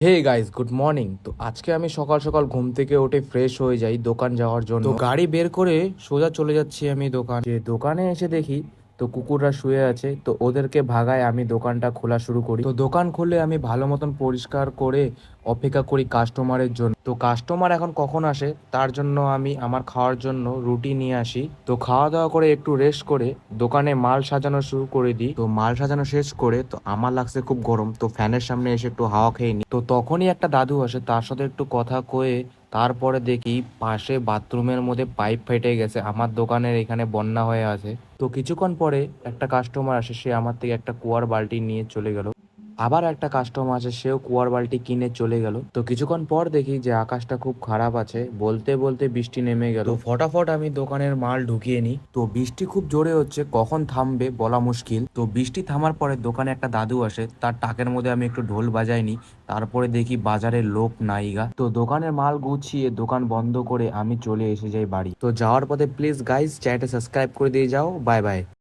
Hey guys, good morning. তো আজকে আমি সকাল সকাল ঘুম থেকে উঠে ফ্রেশ হয়ে যাই দোকান যাওয়ার জন্য। তো গাড়ি বের করে সোজা চলে যাচ্ছি আমি দোকানে এসে দেখি তো কুকুররা শুয়ে আছে, তো ওদেরকে ভাগায় আমি দোকানটা খোলা শুরু করি। তো দোকান খুলে আমি ভালো মতন পরিষ্কার করে অপেক্ষা করি কাস্টমারের জন্য। তো কাস্টমার এখন কখন আসে তার জন্য আমি আমার খাওয়ার জন্য রুটি নিয়ে আসি। তো খাওয়া দাওয়া করে একটু রেস্ট করে দোকানে মাল সাজানো শুরু করে দিই। তো মাল সাজানো শেষ করে তো আমার লাগছে খুব গরম, তো ফ্যানের সামনে এসে একটু হাওয়া খেয়ে নিই। তো তখনই একটা দাদু আসে, তার সাথে একটু কথা কয়ে তারপরে দেখি পাশে বাথরুমের মধ্যে পাইপ ফেটে গেছে, আমার দোকানের এখানে বন্যা হয়ে আছে। তো কিছুক্ষণ পরে একটা কাস্টমার আসে, সে আমার থেকে একটা কুয়ার বালতি নিয়ে চলে গেল। আবার একটা কাস্টমার আছে, সেও কুয়ার বালতি কিনে চলে গেল। তো কিছুক্ষণ পর দেখি যে আকাশটা খুব খারাপ আছে, বলতে বলতে বৃষ্টি নেমে গেল। তো ফটাফট আমি দোকানের মাল ঢুকিয়ে নিই। তো বৃষ্টি খুব জোরে হচ্ছে, কখন থামবে বলা মুশকিল। তো বৃষ্টি থামার পরে দোকানে একটা দাদু আসে, তার টাকের মধ্যে আমি একটু ঢোল বাজাই নি। তারপরে দেখি বাজারে লোক নাইগা। তো দোকানের মাল গুছিয়ে দোকান বন্ধ করে আমি চলে এসে যাই বাড়ি। তো যাওয়ার পথে প্লিজ গাইস চ্যানেলটা সাবস্ক্রাইব করে দিয়ে যাও। Bye bye.